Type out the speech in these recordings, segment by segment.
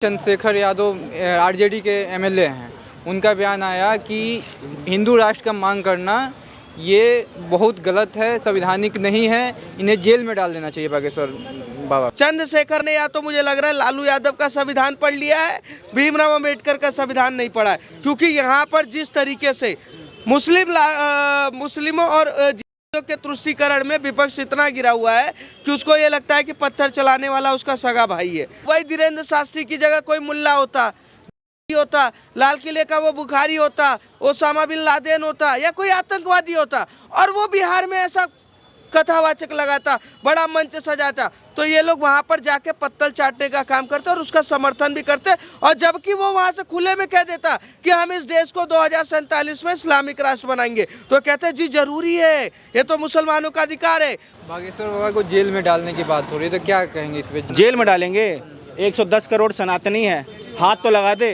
Chandrashekhar Yadav RJD के MLA हैं। उनका बयान आया कि हिंदू राष्ट्र का मांग करना ये बहुत गलत है, संवैधानिक नहीं है, इन्हें जेल में डाल देना चाहिए बागेश्वर बाबा। चंद्रशेखर ने या तो मुझे लग रहा है लालू यादव का संविधान पढ़ लिया है, भीमराव अंबेडकर का संविधान नहीं पढ़ा है। क्योंकि यहाँ पर जिस तरीके से मुस्लिमों और के तुष्टीकरण में विपक्ष इतना गिरा हुआ है कि उसको ये लगता है कि पत्थर चलाने वाला उसका सगा भाई है। वही धीरेन्द्र शास्त्री की जगह कोई मुल्ला होता, लाल किले का वो बुखारी होता, ओसामा बिन लादेन होता या कोई आतंकवादी होता और वो बिहार में ऐसा कथावाचक लगाता, बड़ा मंच सजाता, तो ये लोग वहां पर जाके पत्तल चाटने का काम करते और उसका समर्थन भी करते। और जबकि वो वहां से खुले में कह देता कि हम इस देश को 2047 में इस्लामिक राष्ट्र बनाएंगे, तो कहते जी जरूरी है, ये तो मुसलमानों का अधिकार है। बागेश्वर बाबा को जेल में डालने की बात हो रही है, तो क्या कहेंगे इस पे? जेल में डालेंगे? 110 करोड़ सनातनी है, हाथ तो लगा दे।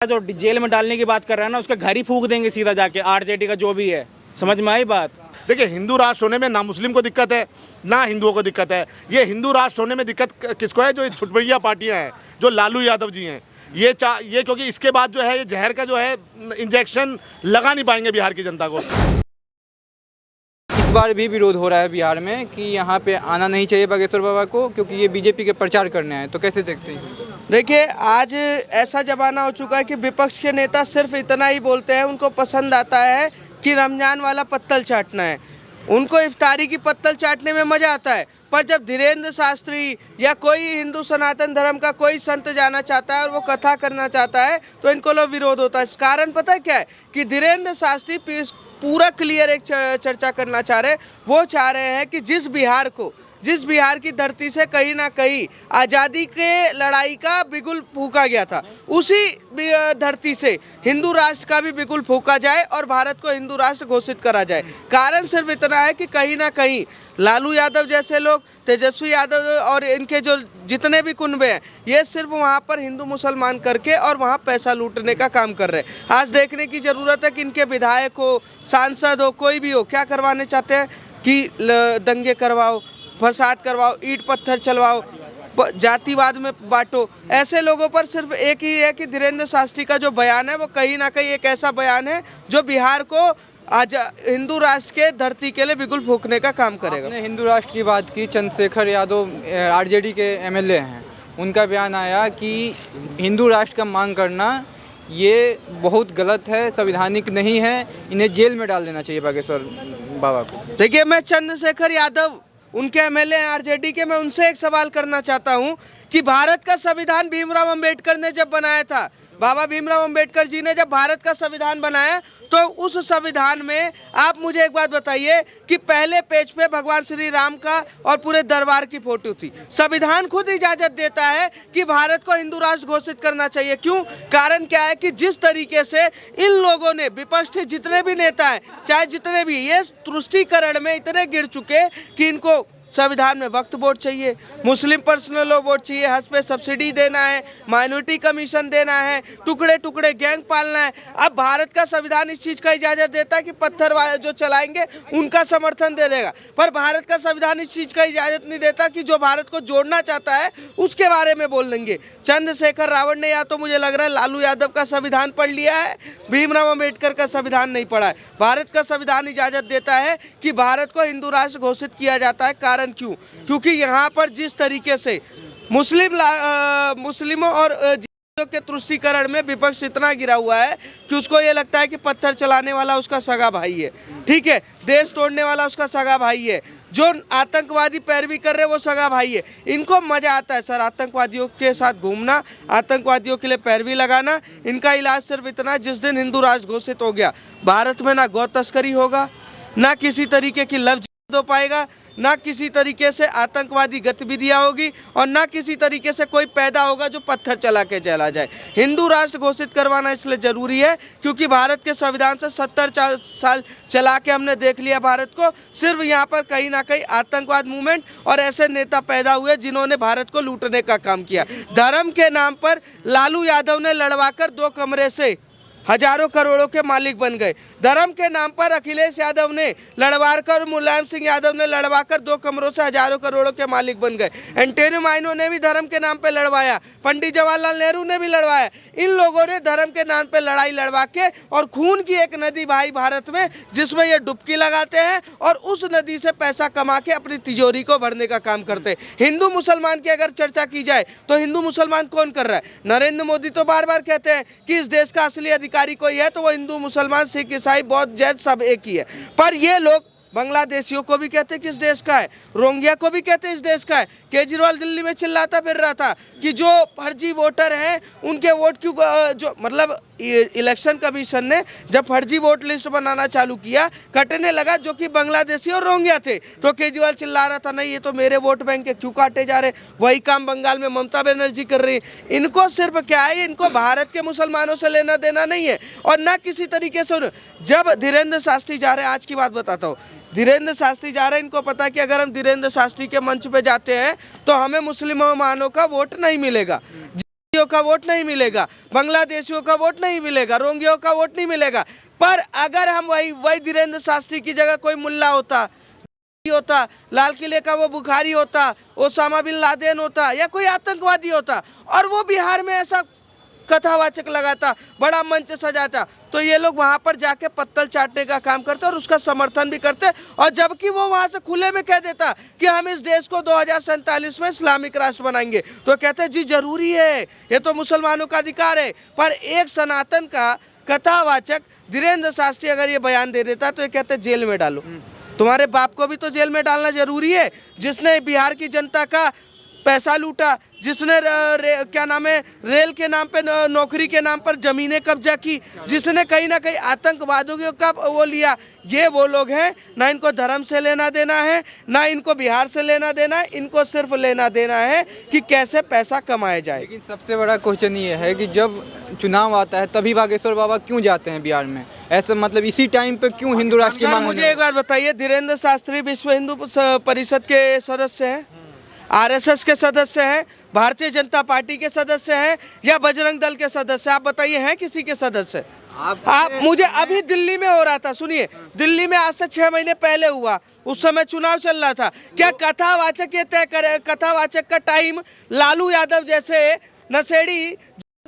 जो जेल में डालने की बात कर रहा है ना, उसका घर ही फूंक देंगे सीधा जाके, आरजेडी का जो भी है। समझ में आई बात? देखिए, हिंदू राष्ट्र होने में ना मुस्लिम को दिक्कत है ना हिंदुओं को दिक्कत है। ये हिंदू राष्ट्र होने में दिक्कत किसको है? जो छुटभैया पार्टियां हैं, जो लालू यादव जी हैं, ये क्योंकि इसके बाद जो है ये जहर का जो है इंजेक्शन लगा नहीं पाएंगे बिहार की जनता को। इस बार भी विरोध हो रहा है बिहार में कि यहाँ पे आना नहीं चाहिए बागेश्वर बाबा को, क्योंकि ये बीजेपी के प्रचार करने आए। तो कैसे देखते हैं? देखिए, आज ऐसा जमाना हो चुका है कि विपक्ष के नेता सिर्फ इतना ही बोलते हैं, उनको पसंद आता है कि रमजान वाला पत्तल चाटना है, उनको इफ्तारी की पत्तल चाटने में मज़ा आता है। पर जब धीरेन्द्र शास्त्री या कोई हिंदू सनातन धर्म का कोई संत जाना चाहता है और वो कथा करना चाहता है, तो इनको लोग विरोध होता है। कारण पता है क्या है? कि धीरेन्द्र शास्त्री पूरा क्लियर एक चर्चा करना चाह रहे हैं। वो चाह रहे हैं कि जिस बिहार की धरती से कहीं ना कहीं आज़ादी के लड़ाई का बिगुल फूंका गया था, उसी धरती से हिंदू राष्ट्र का भी बिगुल फूंका जाए और भारत को हिंदू राष्ट्र घोषित करा जाए। कारण सिर्फ इतना है कि कहीं ना कहीं लालू यादव जैसे लोग, तेजस्वी यादव और इनके जो जितने भी कुनबे हैं, ये सिर्फ वहाँ पर हिंदू मुसलमान करके और वहाँ पैसा लूटने का काम कर रहे हैं। आज देखने की ज़रूरत है कि इनके विधायक हो, सांसद हो, कोई भी हो, क्या करवाने चाहते हैं कि दंगे करवाओ, फसाद करवाओ, ईंट पत्थर चलवाओ, जातिवाद में बांटो। ऐसे लोगों पर सिर्फ एक ही है कि धीरेन्द्र शास्त्री का जो बयान है वो कहीं ना कहीं एक ऐसा बयान है जो बिहार को आज हिंदू राष्ट्र के धरती के लिए बिगुल फूंकने का काम करेगा। आपने हिंदू राष्ट्र की बात की। चंद्रशेखर यादव आरजेडी के एमएलए हैं। उनका बयान आया कि हिंदू राष्ट्र का मांग करना ये बहुत गलत है, संवैधानिक नहीं है, इन्हें जेल में डाल देना चाहिए बागेश्वर बाबा को। देखिए, मैं चंद्रशेखर यादव उनके एमएलए आरजेडी के, मैं उनसे एक सवाल करना चाहता हूं कि भारत का संविधान भीमराव अंबेडकर ने जब बनाया था, बाबा भीमराव अंबेडकर जी ने जब भारत का संविधान बनाया, तो उस संविधान में आप मुझे एक बात बताइए कि पहले पेज पे भगवान श्री राम का और पूरे दरबार की फोटो थी। संविधान खुद इजाजत देता है कि भारत को हिंदू राष्ट्र घोषित करना चाहिए। क्यों? कारण क्या है कि जिस तरीके से इन लोगों ने, विपक्ष के जितने भी नेता हैं, चाहे जितने भी, ये तुष्टीकरण में इतने गिर चुके कि इनको संविधान में वक्फ बोर्ड चाहिए, मुस्लिम पर्सनल लॉ बोर्ड चाहिए, हज पे सब्सिडी देना है, माइनॉरिटी कमीशन देना है, टुकड़े टुकड़े गैंग पालना है। अब भारत का संविधान इस चीज़ का इजाज़त देता है कि पत्थर वाले जो चलाएंगे उनका समर्थन दे देगा, पर भारत का संविधान इस चीज़ का इजाज़त नहीं देता कि जो भारत को जोड़ना चाहता है उसके बारे में बोल लेंगे। चंद्रशेखर रावण ने या तो मुझे लग रहा है लालू यादव का संविधान पढ़ लिया है, भीमराव अंबेडकर का संविधान नहीं पढ़ा है। भारत का संविधान इजाज़त देता है कि भारत को हिंदू राष्ट्र घोषित किया जाता है। कारण क्यों? क्योंकि यहाँ पर जिस तरीके से मुस्लिमों और के तुष्टीकरण में विपक्ष इतना गिरा हुआ है कि उसको ये लगता है कि पत्थर चलाने वाला उसका सगा भाई है, ठीक है, देश तोड़ने वाला उसका सगा भाई है, जो आतंकवादी पैरवी कर रहे हैं वो सगा भाई है। इनको मजा आता है सर आतंकवादियों के साथ घूमना, आतंकवादियों के लिए पैरवी लगाना। इनका इलाज सिर्फ इतना, जिस दिन हिंदू राष्ट्र घोषित हो गया, भारत में ना गौ तस्करी होगा, ना किसी तरीके की लव हो पाएगा, ना किसी तरीके से आतंकवादी गतिविधियां होगी और ना किसी तरीके से कोई पैदा होगा जो पत्थर चला के चला जाए। हिंदू राष्ट्र घोषित करवाना इसलिए ज़रूरी है क्योंकि भारत के संविधान से 70 साल चला के हमने देख लिया भारत को। सिर्फ यहाँ पर कहीं ना कहीं आतंकवाद मूवमेंट और ऐसे नेता पैदा हुए जिन्होंने भारत को लूटने का काम किया। धर्म के नाम पर लालू यादव ने लड़वाकर 2 कमरे से हजारों करोड़ों के मालिक बन गए। धर्म के नाम पर अखिलेश यादव ने लड़वाकर, मुलायम सिंह यादव ने लड़वाकर 2 कमरों से हजारों करोड़ों के मालिक बन गए। एंटोनी माइनो ने भी धर्म के नाम पे लड़वाया, पंडित जवाहरलाल नेहरू ने भी लड़वाया। इन लोगों ने धर्म के नाम पे लड़ाई लड़वा के और खून की एक नदी बहाई भारत में, जिसमें ये डुबकी लगाते हैं और उस नदी से पैसा कमा के अपनी तिजोरी को भरने का काम करते हैं। हिंदू मुसलमान की अगर चर्चा की जाए तो हिंदू मुसलमान कौन कर रहा है? नरेंद्र मोदी तो बार बार कहते हैं कि इस देश का असली अधिकारी कोई है तो वो हिंदू मुसलमान सिख ईसाई बौद्ध जैन सब एक ही है। पर ये लोग बांग्लादेशियों को भी कहते हैं कि इस देश का है, रोहिंग्या को भी कहते हैं इस देश का है। केजरीवाल दिल्ली में चिल्लाता फिर रहा था कि जो फर्जी वोटर हैं उनके वोट क्यों, जो मतलब इलेक्शन कमीशन ने जब फर्जी वोट लिस्ट बनाना चालू किया, कटने लगा जो कि बांग्लादेशी और रोहिंग्या थे, तो केजरीवाल चिल्ला रहा था नहीं ये तो मेरे वोट बैंक के क्यों काटे जा रहे। वही काम बंगाल में ममता बनर्जी कर रही है। इनको सिर्फ क्या है, इनको भारत के मुसलमानों से लेना देना नहीं है और ना किसी तरीके से। जब धीरेन्द्र शास्त्री जा रहे हैं, आज की बात बताता हूँ, धीरेन्द्र शास्त्री जा रहे हैं, इनको पता है कि अगर हम धीरेन्द्र शास्त्री के मंच पे जाते हैं तो हमें मुसलमानों का वोट नहीं मिलेगा, का वोट नहीं मिलेगा, बांग्लादेशियों का वोट नहीं मिलेगा, रोहिंग्याओं का वोट नहीं मिलेगा। पर अगर हम वही धीरेन्द्र शास्त्री की जगह कोई मुल्ला होता, लाल किले का वो बुखारी होता, ओसामा बिन लादेन होता या कोई आतंकवादी होता और वो बिहार में ऐसा कथावाचक लगाता, बड़ा मंच सजाता, तो ये लोग वहाँ पर जाके पत्तल चाटने का काम करते और उसका समर्थन भी करते। और जबकि वो वहाँ से खुले में कह देता कि हम इस देश को 2047 में इस्लामिक राष्ट्र बनाएंगे, तो कहते जी जरूरी है, ये तो मुसलमानों का अधिकार है। पर एक सनातन का कथावाचक धीरेन्द्र शास्त्री अगर ये बयान दे देता तो ये कहते जेल में डालो। तुम्हारे बाप को भी तो जेल में डालना जरूरी है, जिसने बिहार की जनता का पैसा लूटा, जिसने क्या नाम है रेल के नाम पे, नौकरी के नाम पर जमीनें कब्जा की, जिसने कहीं ना कहीं आतंकवादियों का वो लिया। ये वो लोग हैं, ना इनको धर्म से लेना देना है, ना इनको बिहार से लेना देना है, इनको सिर्फ लेना देना है कि कैसे पैसा कमाया जाए। लेकिन सबसे बड़ा क्वेश्चन ये है कि जब चुनाव आता है तभी बागेश्वर बाबा क्यों जाते हैं बिहार में? ऐसा मतलब इसी टाइम पे क्यों हिंदू राष्ट्र की मांग? मुझे एक बात बताइए, धीरेन्द्र शास्त्री विश्व हिंदू परिषद के सदस्य हैं, आरएसएस के सदस्य हैं, भारतीय जनता पार्टी के सदस्य हैं या बजरंग दल के सदस्य? आप बताइए हैं किसी के सदस्य? आप मुझे अभी दिल्ली में हो रहा था, सुनिए, दिल्ली में आज से 6 महीने पहले हुआ, उस समय चुनाव चल रहा था। क्या कथावाचक ये तय करे, कथावाचक का टाइम लालू यादव जैसे नशेड़ी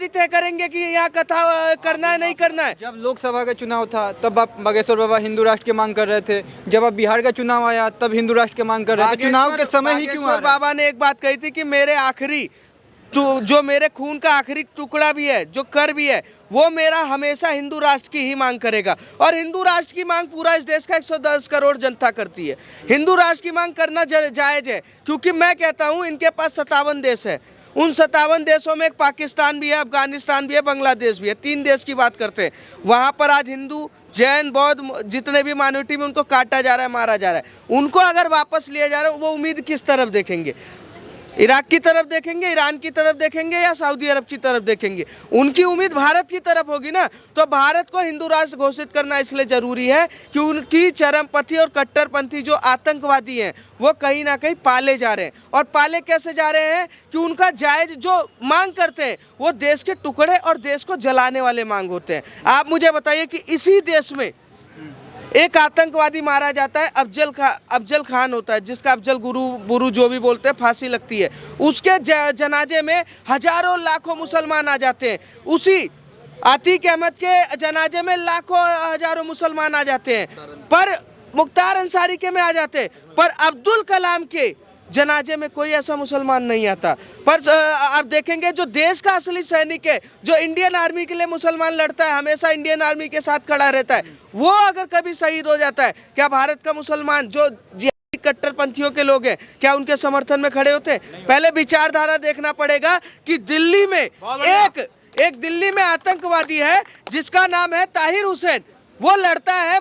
तय करेंगे कि यहाँ कथा करना है नहीं करना है? जब लोकसभा का चुनाव था तब आप बागेश्वर बाबा हिंदू राष्ट्र की मांग कर रहे थे, जब अब बिहार का चुनाव आया तब हिंदू राष्ट्र की मांग कर रहे थे। चुनाव के समय ही क्यों आ रहा है? बाबा ने एक बात कही थी कि मेरे आखिरी जो मेरे खून का आखिरी टुकड़ा भी है, जो कर भी है, वो मेरा हमेशा हिंदू राष्ट्र की ही मांग करेगा। और हिंदू राष्ट्र की मांग पूरा इस देश का 110 करोड़ जनता करती है। हिंदू राष्ट्र की मांग करना जायज़ है, क्योंकि मैं कहता हूँ इनके पास 57 देश है। उन 57 देशों में एक पाकिस्तान भी है, अफगानिस्तान भी है, बांग्लादेश भी है, 3 देश की बात करते हैं। वहाँ पर आज हिंदू, जैन, बौद्ध जितने भी माइनॉरिटी में उनको काटा जा रहा है, मारा जा रहा है। उनको अगर वापस लिया जा रहा है, वो उम्मीद किस तरफ देखेंगे? इराक की तरफ देखेंगे, ईरान की तरफ देखेंगे या सऊदी अरब की तरफ देखेंगे? उनकी उम्मीद भारत की तरफ होगी ना। तो भारत को हिंदू राष्ट्र घोषित करना इसलिए ज़रूरी है कि उनकी चरमपंथी और कट्टरपंथी जो आतंकवादी हैं वो कहीं ना कहीं पाले जा रहे हैं। और पाले कैसे जा रहे हैं कि उनका जायज़ जो मांग करते हैं वो देश के टुकड़े और देश को जलाने वाले मांग होते हैं। आप मुझे बताइए कि इसी देश में एक आतंकवादी मारा जाता है, अफजल खान होता है, जिसका अफजल गुरु जो भी बोलते हैं, फांसी लगती है। उसके जनाजे में हजारों लाखों मुसलमान आ जाते हैं। उसी आतिक अहमद के जनाजे में लाखों हजारों मुसलमान आ जाते हैं, पर मुख्तार अंसारी के में आ जाते हैं, पर अब्दुल कलाम के जनाजे में कोई ऐसा मुसलमान नहीं आता। पर आप देखेंगे जो देश का असली सैनिक है, जो इंडियन आर्मी के लिए मुसलमान लड़ता है, हमेशा इंडियन आर्मी के साथ खड़ा रहता है, वो अगर कभी शहीद हो जाता है, क्या भारत का मुसलमान जो कट्टरपंथियों के लोग हैं क्या उनके समर्थन में खड़े होते हैं? पहले विचारधारा देखना पड़ेगा कि दिल्ली में एक दिल्ली में आतंकवादी है जिसका नाम है ताहिर हुसैन, वो लड़ता है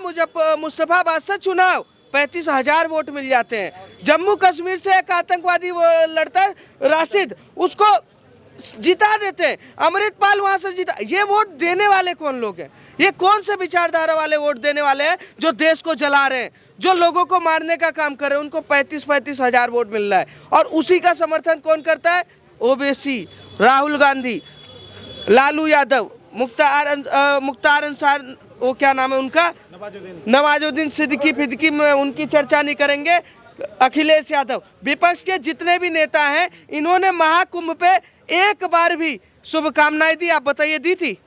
मुस्तफाबाद से चुनाव, 35,000 वोट मिल जाते हैं। जम्मू कश्मीर से एक आतंकवादी वो लड़ता है राशिद, उसको जिता देते हैं। अमृतपाल वहां से जीता। ये वोट देने वाले कौन लोग हैं? ये कौन से विचारधारा वाले वोट देने वाले हैं जो देश को जला रहे हैं, जो लोगों को मारने का काम कर रहे हैं? उनको 35,000 वोट मिल रहा है और उसी का समर्थन कौन करता है? ओवैसी, राहुल गांधी, लालू यादव, मुख्तार अंसार, वो क्या नाम है उनका, नवाजुद्दीन सिद्दीकी में उनकी चर्चा नहीं करेंगे। अखिलेश यादव, विपक्ष के जितने भी नेता हैं, इन्होंने महाकुंभ पे एक बार भी शुभकामनाएं दी? आप बताइए, दी थी?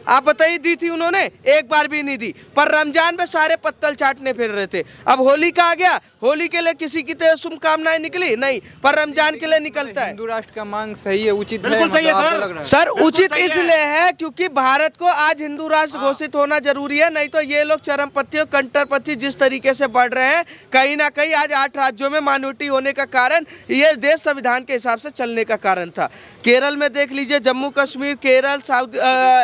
आप बताइए, दी थी उन्होंने? एक बार भी नहीं दी। पर रमजान में सारे पत्तल चाटने फिर रहे थे। अब होली का आ गया, होली के लिए किसी की तो शुभकामनाएं निकली नहीं, पर रमजान के लिए निकलता है। हिंदू राष्ट्र का मांग सही है, उचित है? बिल्कुल सही है मतलब आपको सर। लग रहा है? सर उचित इसलिए है क्योंकि भारत को आज हिंदू राष्ट्र घोषित होना जरूरी है, नहीं तो ये लोग चरमपंथी और कट्टरपंथी जिस तरीके से बढ़ रहे हैं, कहीं ना कहीं आज 8 राज्यों में माइनॉरिटी होने का कारण ये देश संविधान के हिसाब से चलने का कारण था। केरल में देख लीजिए, जम्मू कश्मीर, केरल,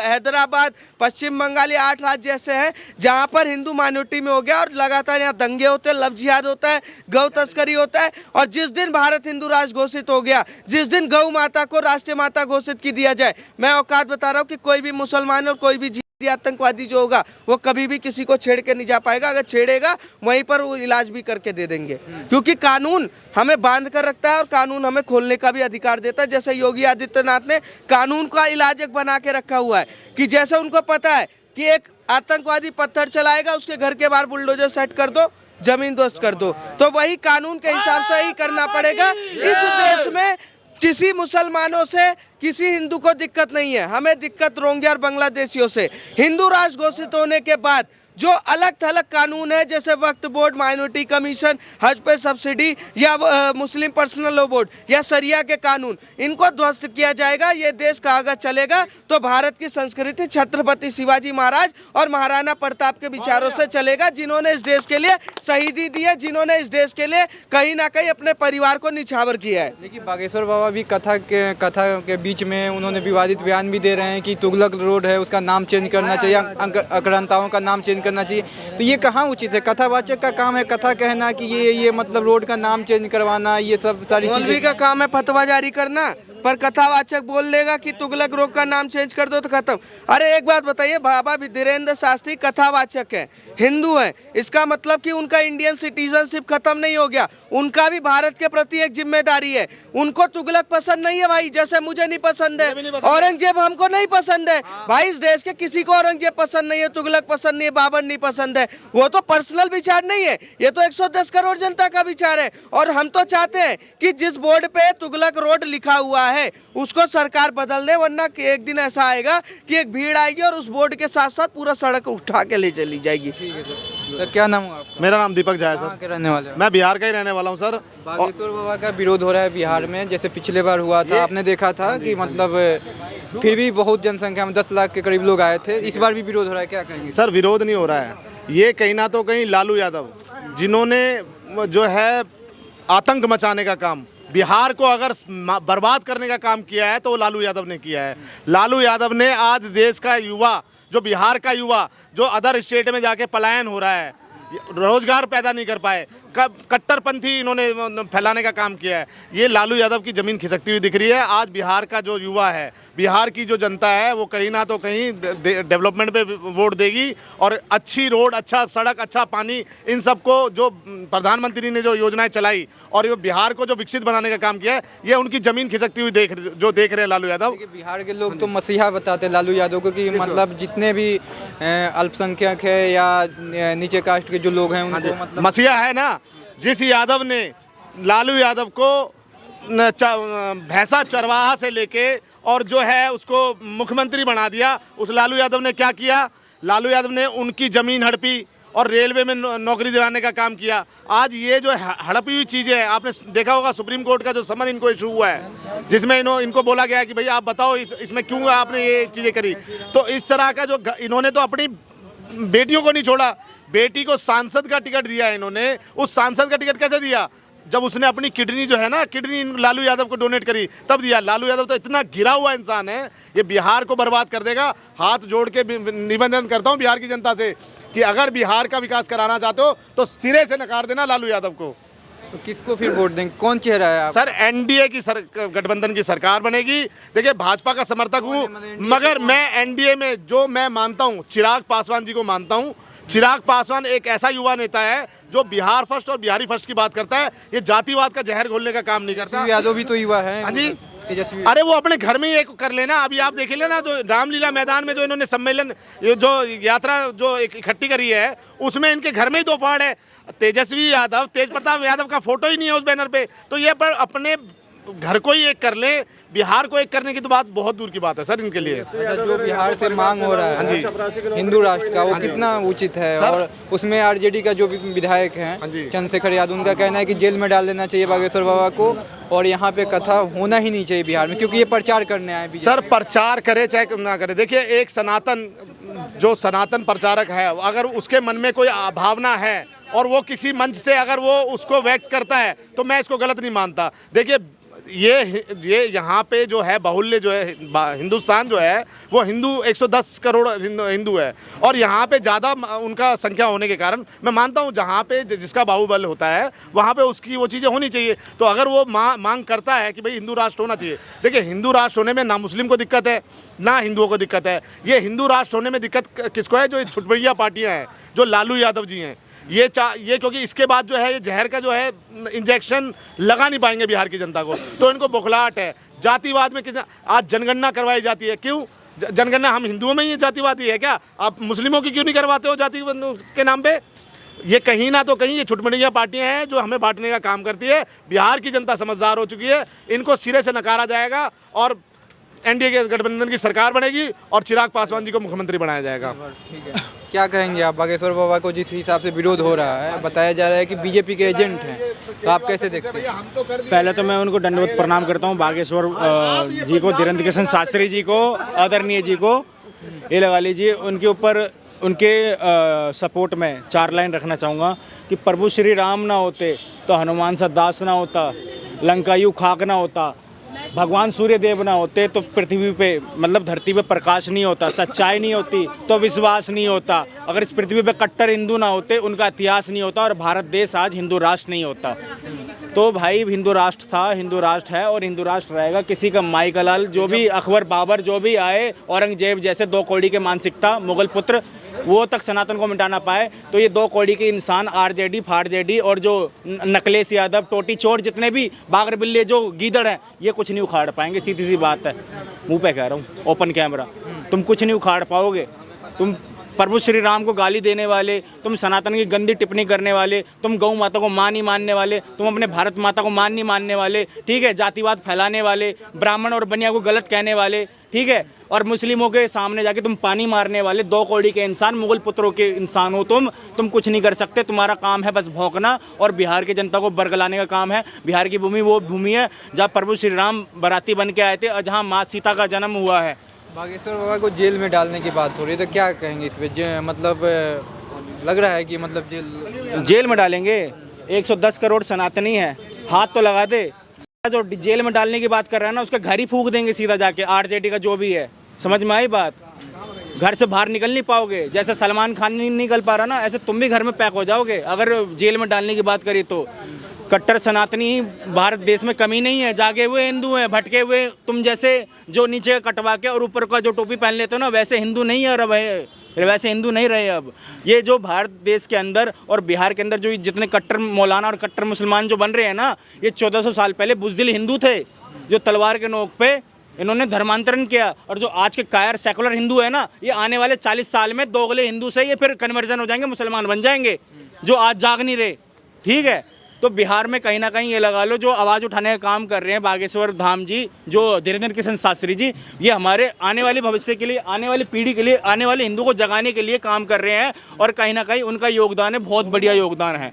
हैदराबाद, पश्चिम बंगाल, ये 8 राज्य ऐसे हैं जहां पर हिंदू माइनॉरिटी में हो गया और लगातार यहाँ दंगे होते हैं, लव जिहाद होता है, गौ तस्करी होता है। और जिस दिन भारत हिंदू राष्ट्र घोषित हो गया, जिस दिन गौ माता को राष्ट्रीय माता घोषित की दिया जाए, मैं औकात बता रहा हूँ कि कोई भी मुसलमान और कोई भी आतंकवादी जो होगा वो कभी भी किसी को छेड़ के नहीं जा पाएगा। अगर छेड़ेगा वहीं पर वो इलाज भी करके दे देंगे, क्योंकि कानून हमें बांध कर रखता है और कानून हमें खोलने का भी अधिकार देता है। जैसे योगी आदित्यनाथ ने कानून का इलाज एक बना के रखा हुआ है कि जैसे उनको पता है कि एक आतंकवादी पत्थर चलाएगा, उसके घर के बाहर बुलडोजर सेट कर दो, जमीन दोस्त कर दो, तो वही कानून के हिसाब से ही करना पड़ेगा। इस देश में किसी मुसलमानों से, किसी हिंदू को दिक्कत नहीं है, हमें दिक्कत रोहिंग्या और बांग्लादेशियों से। हिंदू राष्ट्र घोषित होने के बाद जो अलग थलग कानून है, जैसे वक्फ बोर्ड, माइनॉरिटी कमीशन, हज पे सब्सिडी, या मुस्लिम पर्सनल लॉ बोर्ड, या शरिया के कानून, इनको ध्वस्त किया जाएगा। ये देश का आगे चलेगा तो भारत की संस्कृति छत्रपति शिवाजी महाराज और महाराणा प्रताप के विचारों से चलेगा, जिन्होंने इस देश के लिए शहीदी दी है, जिन्होंने इस देश के लिए कहीं ना कहीं अपने परिवार को निछावर किया है। देखिए, बागेश्वर बाबा भी कथा के बीच में उन्होंने विवादित बयान भी दे रहे हैं कि तुगलक रोड है, उसका नाम चेंज करना चाहिए, आक्रांताओं का नाम चेंज करना चाहिए। तो ये कहाँ उचित है? कथावाचक का काम है कथा कहना कि ये मतलब रोड का नाम चेंज करवाना, ये सब सारी चीजें का काम है फतवा जारी करना, पर कथावाचक बोल लेगा कि तुगलक रोड का नाम चेंज कर दो तो खत्म। अरे एक बात बताइए, बाबा धीरेन्द्र शास्त्री कथावाचक है, हिंदू है, इसका मतलब कि उनका इंडियन सिटीजनशिप खत्म नहीं हो गया। उनका भी भारत के प्रति एक जिम्मेदारी है। उनको तुगलक पसंद नहीं है भाई, जैसे मुझे नहीं पसंद है, औरंगजेब हमको नहीं पसंद है भाई। इस देश के किसी को औरंगजेब पसंद नहीं है, तुगलक पसंद नहीं है, बाबर नहीं पसंद है। वो तो पर्सनल विचार नहीं है, ये तो 110 करोड़ जनता का विचार है। और हम तो चाहते हैं कि जिस बोर्ड पे तुगलक रोड लिखा हुआ है उसको सरकार बदल दे, वरना एक दिन ऐसा आएगा कि एक भीड़ आएगी और उस बोर्ड के साथ साथ पूरा सड़क उठा के ले चली जाएगी। सर, क्या नाम है आपका? मेरा नाम दीपक झा है कहाँ सर। के रहने वाले हो? मैं बिहार का ही रहने वाला हूँ सर। बागेश्वर बाबा का विरोध हो रहा है बिहार में, जैसे पिछले बार हुआ था, आपने देखा था कि मतलब फिर भी बहुत जनसंख्या में 10 लाख के करीब लोग आए थे। इस बार भी विरोध हो रहा है, क्या कहेंगे? सर विरोध नहीं हो रहा है, ये कहीं ना तो कहीं लालू यादव जिन्होंने जो है आतंक मचाने का काम, बिहार को अगर बर्बाद करने का काम किया है तो वो लालू यादव ने किया है। लालू यादव ने आज देश का युवा, जो बिहार का युवा जो अदर स्टेट में जाके पलायन हो रहा है, रोजगार पैदा नहीं कर पाए, कट्टरपंथी इन्होंने फैलाने का काम किया है। ये लालू यादव की ज़मीन खिसकती हुई दिख रही है। आज बिहार का जो युवा है, बिहार की जो जनता है, वो कहीं ना तो कहीं डेवलपमेंट पे वोट देगी और अच्छी रोड, अच्छा सड़क, अच्छा पानी, इन सबको जो प्रधानमंत्री ने जो योजनाएं चलाई और ये बिहार को जो विकसित बनाने का काम किया है, ये उनकी ज़मीन खिसकती हुई देख रहे हैं लालू यादव। बिहार के लोग तो मसीहा बताते हैं लालू यादव को, कि मतलब जितने भी अल्पसंख्यक है या नीचे कास्ट के जो लोग हैं उनको मतलब मसीहा है ना। जिस यादव ने लालू यादव को भैंसा चरवाहा से लेके और जो है उसको मुख्यमंत्री बना दिया, उस लालू यादव ने क्या किया? लालू यादव ने उनकी ज़मीन हड़पी और रेलवे में नौकरी दिलाने का काम किया। आज ये जो हड़पी हुई चीज़ें हैं, आपने देखा होगा सुप्रीम कोर्ट का जो समन इनको इशू हुआ है, जिसमें इनको बोला गया है कि भाई आप बताओ इसमें क्यों आपने ये चीज़ें करी। तो इस तरह का जो इन्होंने तो अपनी बेटियों को नहीं छोड़ा, बेटी को सांसद का टिकट दिया है इन्होंने। उस सांसद का टिकट कैसे दिया? जब उसने अपनी किडनी जो है ना, किडनी लालू यादव को डोनेट करी, तब दिया। लालू यादव तो इतना गिरा हुआ इंसान है, ये बिहार को बर्बाद कर देगा। हाथ जोड़ के निवेदन करता हूँ बिहार की जनता से कि अगर बिहार का विकास कराना चाहते हो तो सिरे से नकार देना लालू यादव को। तो किसको फिर वोट देंगे? कौन चेहरा है आप? सर एनडीए की गठबंधन की सरकार बनेगी। देखिए भाजपा का समर्थक हूँ, मगर मैं एनडीए में जो मैं मानता हूँ, चिराग पासवान जी को मानता हूँ। चिराग पासवान एक ऐसा युवा नेता है जो बिहार फर्स्ट और बिहारी फर्स्ट की बात करता है। ये जातिवाद का जहर घोलने का काम नहीं करता। यादव भी तो युवा है। हाँ जी, तेजस्वी अरे वो अपने घर में ही एक कर लेना। अभी आप देख लेना जो रामलीला मैदान में जो इन्होंने सम्मेलन, ये जो यात्रा जो इकट्ठी करी है, उसमें इनके घर में ही 2 फाड़ है। तेजस्वी यादव, तेज प्रताप यादव का फोटो ही नहीं है उस बैनर पे। तो ये पर अपने घर को ही एक कर ले, बिहार को एक करने की तो बात बहुत दूर की बात है सर इनके लिए। जो बिहार से मांग हो रहा है हिंदू राष्ट्र का, वो कितना उचित है? और उसमें आरजेडी का जो भी विधायक हैं चंद्रशेखर यादव, उनका कहना है कि जेल में डाल देना चाहिए बागेश्वर बाबा को, और यहाँ पे कथा होना ही नहीं चाहिए बिहार में, क्योंकि ये प्रचार करने आए बीजेपी। सर प्रचार करे चाहे ना करे, देखिए एक सनातन प्रचारक है, अगर उसके मन में कोई भावना है और वो किसी मंच से अगर वो उसको व्यक्त करता है तो मैं इसको गलत नहीं मानता। देखिए ये यहाँ पे जो है बाहुल्य जो है, हिंदुस्तान जो है वो हिंदू 110 करोड़ हिंदू है, और यहाँ पे ज़्यादा उनका संख्या होने के कारण मैं मानता हूँ जहाँ पे जिसका बाहुबल होता है वहाँ पे उसकी वो चीज़ें होनी चाहिए। तो अगर वो मांग करता है कि भाई हिंदू राष्ट्र होना चाहिए, देखिए हिंदू राष्ट्र होने में ना मुस्लिम को दिक्कत है ना हिंदुओं को दिक्कत है। ये हिंदू राष्ट्र होने में दिक्कत किसको है? जो छुटभैया पार्टियाँ हैं, जो लालू यादव जी हैं, ये क्योंकि इसके बाद जो है ये जहर का जो है इंजेक्शन लगा नहीं पाएंगे बिहार की जनता को, तो इनको बौखलाहट है। जातिवाद में किस आज जनगणना करवाई जाती है, क्यों जनगणना? हम हिंदुओं में ही जातिवादी है क्या? आप मुस्लिमों की क्यों नहीं करवाते हो जाति के नाम पे? ये कहीं ना तो कहीं ये छुटमैया पार्टियां हैं जो हमें बांटने का काम करती है। बिहार की जनता समझदार हो चुकी है, इनको सिरे से नकारा जाएगा और एनडीए के गठबंधन की सरकार बनेगी और चिराग पासवान जी को मुख्यमंत्री बनाया जाएगा। ठीक है, क्या कहेंगे आप? बागेश्वर बाबा को जिस हिसाब से विरोध हो रहा है, बताया जा रहा है कि बीजेपी के एजेंट हैं, तो आप कैसे देखते हैं? पहले तो मैं उनको दंडवत प्रणाम करता हूँ, बागेश्वर जी को, धीरेन्द्र किशन शास्त्री जी को, आदरणीय जी को, ये लगा लीजिए। उनके ऊपर उनके सपोर्ट में 4 लाइन रखना चाहूँगा कि प्रभु श्री राम ना होते तो हनुमान सा दास ना होता, लंकायु खाक ना होता, भगवान सूर्य देव ना होते तो पृथ्वी पे मतलब धरती पे प्रकाश नहीं होता, सच्चाई नहीं होती तो विश्वास नहीं होता, अगर इस पृथ्वी पे कट्टर हिंदू ना होते उनका इतिहास नहीं होता, और भारत देश आज हिंदू राष्ट्र नहीं होता। तो भाई हिंदू राष्ट्र था, हिंदू राष्ट्र है और हिंदू राष्ट्र रहेगा। किसी का माई का लाल, जो भी अकबर बाबर जो भी आए, औरंगजेब जैसे 2 कौड़ी के मानसिकता मुगल पुत्र, वो तक सनातन को मिटाना पाए, तो ये 2 कौड़ी के इंसान आरजेडी फारजेडी और जो नकलेश यादव, टोटी चोर, जितने भी बागर बिल्ले जो गीदड़ हैं, ये कुछ नहीं उखाड़ पाएंगे। सीधी सी बात है, मुंह पे कह रहा हूँ, ओपन कैमरा, तुम कुछ नहीं उखाड़ पाओगे। तुम प्रभु श्री राम को गाली देने वाले, तुम सनातन की गंदी टिप्पणी करने वाले, तुम गौ माता को मां नहीं मानने वाले, तुम अपने भारत माता को मां नहीं मानने वाले, ठीक है, जातिवाद फैलाने वाले, ब्राह्मण और बनिया को गलत कहने वाले, ठीक है, और मुस्लिमों के सामने जाके तुम पानी मारने वाले 2 कौड़ी के इंसान, मुगल पुत्रों के इंसान हो तुम कुछ नहीं कर सकते। तुम्हारा काम है बस भौंकना और बिहार की जनता को बरगलाने का काम है। बिहार की भूमि वो भूमि है जहाँ प्रभु श्री राम बाराती बन के आए थे और जहाँ माँ सीता का जन्म हुआ है। बागेश्वर बाबा को जेल में डालने की बात हो रही है, तो क्या कहेंगे इस पे? मतलब लग रहा है कि मतलब जेल में डालेंगे। 110 करोड़ सनातनी है, हाथ तो लगा दे। जो जेल में डालने की बात कर रहा है ना, उसका घर ही फूंक देंगे सीधा जाके, आरजेडी का जो भी है। समझ में आई बात? घर से बाहर निकल नहीं पाओगे। जैसे सलमान खान नहीं निकल पा रहा ना, ऐसे तुम भी घर में पैक हो जाओगे अगर जेल में डालने की बात करी तो। कट्टर सनातनी भारत देश में कमी नहीं है, जागे हुए हिंदू हैं, भटके हुए। तुम जैसे जो नीचे कटवा के और ऊपर का जो टोपी पहन लेते हो ना, वैसे हिंदू नहीं है अब, वैसे हिंदू नहीं रहे अब। ये जो भारत देश के अंदर और बिहार के अंदर जो जितने कट्टर मौलाना और कट्टर मुसलमान जो बन रहे हैं ना, ये 1400 साल पहले बुज़दिल हिंदू थे जो तलवार के नोक पे इन्होंने धर्मांतरण किया। और जो आज के कायर सेकुलर हिंदू है ना, ये आने वाले 40 साल में दोगले हिंदू से ये फिर कन्वर्जन हो जाएंगे, मुसलमान बन जाएंगे, जो आज जाग नहीं रहे। ठीक है, तो बिहार में कहीं ना कहीं ये लगा लो जो आवाज़ उठाने का काम कर रहे हैं बागेश्वर धाम जी, जो धीरेन्द्र किशन शास्त्री जी, ये हमारे आने वाले भविष्य के लिए, आने वाली पीढ़ी के लिए, आने वाले हिंदू को जगाने के लिए काम कर रहे हैं। और कहीं ना कहीं उनका योगदान है, बहुत बढ़िया योगदान है।